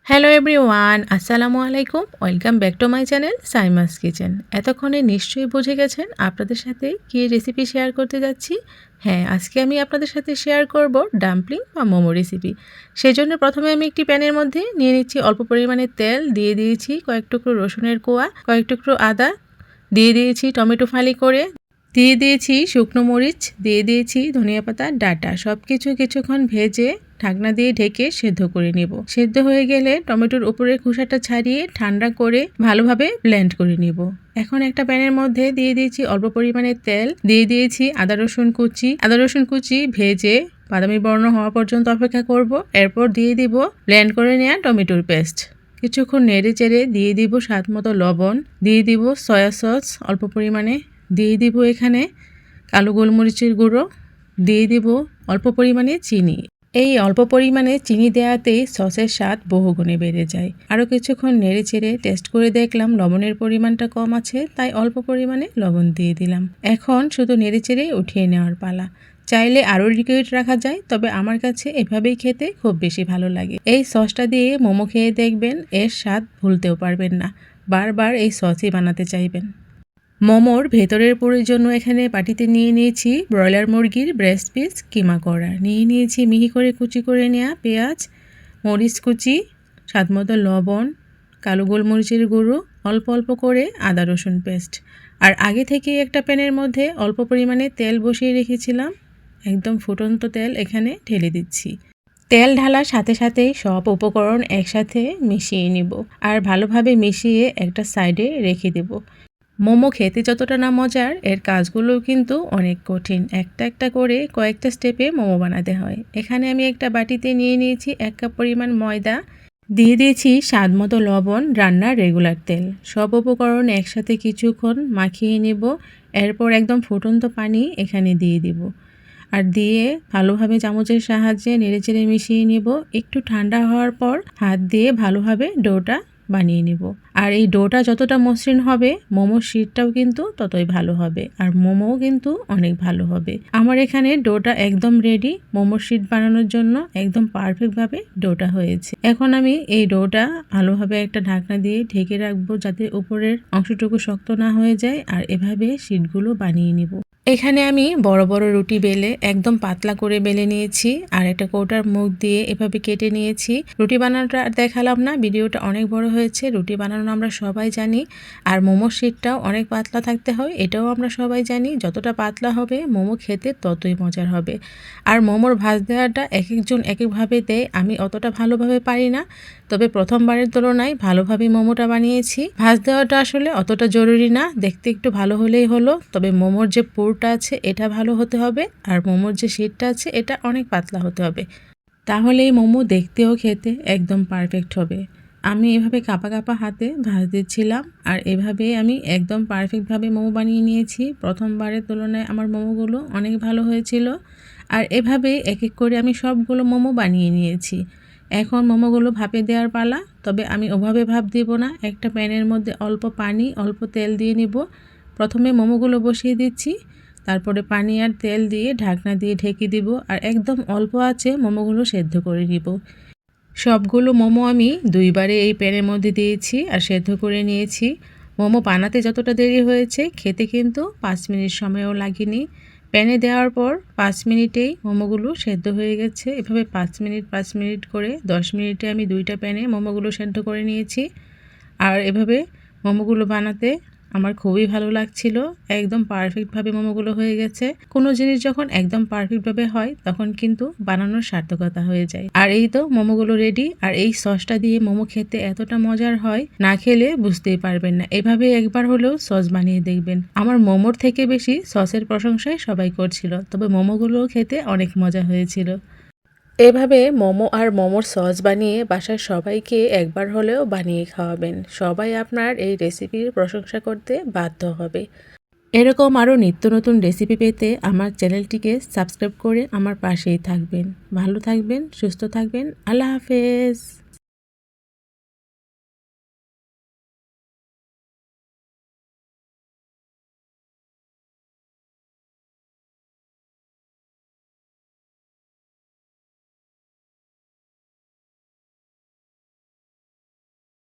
Hello everyone, আসসালামু আলাইকুম। Welcome back to my channel Saima's kitchen. এতক্ষণে নিশ্চয়ই বুঝে গেছেন আপনাদের সাথে কী রেসিপি শেয়ার করতে যাচ্ছি। হ্যাঁ, আজকে আমি আপনাদের সাথে শেয়ার করব ডাম্পলিং বা মোমো রেসিপি। সেজন্য প্রথমে আমি একটি প্যানের মধ্যে নিয়ে নিচ্ছি অল্প পরিমাণে তেল, দিয়ে দিয়েছি কয়েক টুকরো রসুনের কোয়া, কয়েক টুকরো আদা, দিয়ে দিয়েছি টমেটো ফালি করে, দিয়ে দিয়েছি শুকনো মরিচ, দিয়ে দিয়েছি ধনিয়া পাতার ডাঁটা। সব কিছুক্ষণ ভেজে ঢাকনা দিয়ে ঢেকে সেদ্ধ করে নেব। সেদ্ধ হয়ে গেলে টমেটোর উপরের খোসাটা ছাড়িয়ে ঠান্ডা করে ভালোভাবে ব্লেন্ড করে নেব। এখন একটা প্যানের মধ্যে দিয়ে দিয়েছি অল্প পরিমাণে তেল, দিয়ে দিয়েছি আদা রসুন কুচি ভেজে বাদামি বর্ণ হওয়া পর্যন্ত অপেক্ষা করব। এরপর দিয়ে দিব ব্লেন্ড করে নেওয়া টমেটোর পেস্ট। কিছুক্ষণ নেড়ে চেড়ে দিয়ে দিব স্বাদ মতো লবণ, দিয়ে দিব সয়া সস অল্প পরিমাণে, দিয়ে দিব এখানে কালো গোলমরিচের গুঁড়ো, দিয়ে দিব অল্প পরিমাণে চিনি। এই অল্প পরিমাণে চিনি দেওয়াতেই সসের স্বাদ বহুগুণে বেড়ে যায়। আরও কিছুক্ষণ নেড়ে চেড়ে টেস্ট করে দেখলাম লবণের পরিমাণটা কম আছে, তাই অল্প পরিমাণে লবণ দিয়ে দিলাম। এখন শুধু নেড়ে চেড়ে উঠিয়ে নেওয়ার পালা। চাইলে আরও লিকুইড রাখা যায়, তবে আমার কাছে এভাবেই খেতে খুব বেশি ভালো লাগে। এই সসটা দিয়ে মোমো খেয়ে দেখবেন, এর স্বাদ ভুলতেও পারবেন না, বারবার এই সসই বানাতে চাইবেন। মোমোর ভেতরের পুরের জন্য এখানে বাটিতে নিয়ে নিয়েছি ব্রয়লার মুরগির ব্রেস্ট পিস কিমা করা, নিয়ে নিয়েছি মিহি করে কুচি করে নেওয়া পেঁয়াজ, মরিচ কুচি, স্বাদমতো লবণ, কালো গোলমরিচের গুঁড়ো, অল্প অল্প করে আদা রসুন পেস্ট। আর আগে থেকে একটা প্যানের মধ্যে অল্প পরিমাণে তেল বসিয়ে রেখেছিলাম, একদম ফুটন্ত তেল এখানে ঢেলে দিচ্ছি। তেল ঢালার সাথে সাথেই সব উপকরণ একসাথে মিশিয়ে নিব, আর ভালোভাবে মিশিয়ে একটা সাইডে রেখে দেব। মোমো খেতে যতটা না মজার, এর কাজগুলোও কিন্তু অনেক কঠিন। একটা একটা করে কয়েকটা স্টেপে মোমো বানাতে হয়। এখানে আমি একটা বাটিতে নিয়ে নিয়েছি 1 কাপ পরিমাণ ময়দা, দিয়ে দিয়েছি স্বাদ মতো লবণ, রান্নার রেগুলার তেল। সব উপকরণ একসাথে কিছুক্ষণ মাখিয়ে নেব। এরপর একদম ফুটন্ত পানি এখানে দিয়ে দিব, আর দিয়ে ভালোভাবে চামচের সাহায্যে নেড়েচেড়ে মিশিয়ে নেব। একটু ঠান্ডা হওয়ার পর হাত দিয়ে ভালোভাবে ডোটা বানিয়ে নেব। আর এই ডোটা যতটা মসৃণ হবে, মোমোর শিটটাও কিন্তু ততই ভালো হবে, আর মোমোও কিন্তু অনেক ভালো হবে। আমার এখানে ডোটা একদম রেডি। মোমোর শিট বানানোর জন্য একদম পারফেক্টভাবে ডোটা হয়েছে। এখন আমি এই ডোটা ভালোভাবে একটা ঢাকনা দিয়ে ঢেকে রাখবো, যাতে উপরের অংশটুকু শক্ত না হয়ে যায়। আর এভাবে শিটগুলো বানিয়ে নিব। এখানে আমি বড় বড় রুটি বেলে একদম পাতলা করে বেলে নিয়েছি, আর একটা কৌটার মুখ দিয়ে এভাবে কেটে নিয়েছি। রুটি বানানোটা আর দেখালাম না, ভিডিওটা অনেক বড় হয়েছে। রুটি বানানো আমরা সবাই জানি, আর মোমোর শিটটাও অনেক পাতলা থাকতে হয়, এটাও আমরা সবাই জানি। যতটা পাতলা হবে মোমো খেতে ততই মজার হবে। আর মোমোর ভাঁজ দেওয়াটা এক একজন এক একভাবে দেয়, আমি অতটা ভালোভাবে পারি না, তবে প্রথমবারের তুলনায় ভালোভাবে মোমোটা বানিয়েছি। ভাঁজ দেওয়াটা আসলে অতটা জরুরি না, দেখতে একটু ভালো হলেই হলো। তবে মোমোর যে পুরটা আছে এটা ভালো হতে হবে, আর মোমোর যে শিটটা আছে এটা অনেক পাতলা হতে হবে, তাহলে এই মোমো দেখতেও খেতে একদম পারফেক্ট হবে। আমি এভাবে কাঁপা কাঁপা হাতে ভাঁজ দিচ্ছিলাম, আর এভাবে আমি একদম পারফেক্টভাবে মোমো বানিয়ে নিয়েছি। প্রথমবারের তুলনায় আমার মোমোগুলো অনেক ভালো হয়েছিল। আর এভাবে এক এক করে আমি সবগুলো মোমো বানিয়ে নিয়েছি। এখন মোমোগুলো ভাপে দেওয়ার পালা, তবে আমি ওভাবে ভাপ দিব না। একটা প্যানের মধ্যে অল্প পানি অল্প তেল দিয়ে নিব। প্রথমে মোমোগুলো বসিয়ে দিচ্ছি, তারপরে পানি আর তেল দিয়ে ঢাকনা দিয়ে ঢেকে দিব, আর একদম অল্প আঁচে মোমোগুলো সেদ্ধ করে নিব। সবগুলো মোমো আমি দুইবারে এই প্যানের মধ্যে দিয়েছি আর সেদ্ধ করে নিয়েছি। মোমো বানাতে যতটা দেরি হয়েছে, খেতে কিন্তু 5 মিনিট সময়ও লাগেনি। প্যানে দেওয়ার পর 5 মিনিটেই মোমোগুলো সেদ্ধ হয়ে গেছে। এভাবে 5 মিনিট করে 10 মিনিটে আমি দুইটা প্যানে মোমোগুলো সেদ্ধ করে নিয়েছি। আর এভাবে মোমোগুলো বানাতে আমার খুবই ভালো লাগছিল। একদম পারফেক্টভাবে মোমোগুলো হয়ে গেছে। কোনো জিনিস যখন একদম পারফেক্টভাবে হয়, তখন কিন্তু বানানোর সার্থকতা হয়ে যায়। আর এই তো মোমোগুলো রেডি। আর এই সসটা দিয়ে মোমো খেতে এতটা মজার হয়, না খেলে বুঝতেই পারবেন না। এভাবে একবার হলেও সস বানিয়ে দেখবেন। আমার মোমোর থেকে বেশি সসের প্রশংসাই সবাই করছিল, তবে মোমোগুলোও খেতে অনেক মজা হয়েছিল। এভাবে মোমো আর মোমোর সস বানিয়ে বাসার সবাইকে একবার হলেও বানিয়ে খাওয়াবেন। সবাই আপনার এই রেসিপির প্রশংসা করতে বাধ্য হবে। এরকম আরও নিত্য নতুন রেসিপি পেতে আমার চ্যানেলটিকে সাবস্ক্রাইব করে আমার পাশেই থাকবেন। ভালো থাকবেন, সুস্থ থাকবেন। আল্লাহ হাফেজ।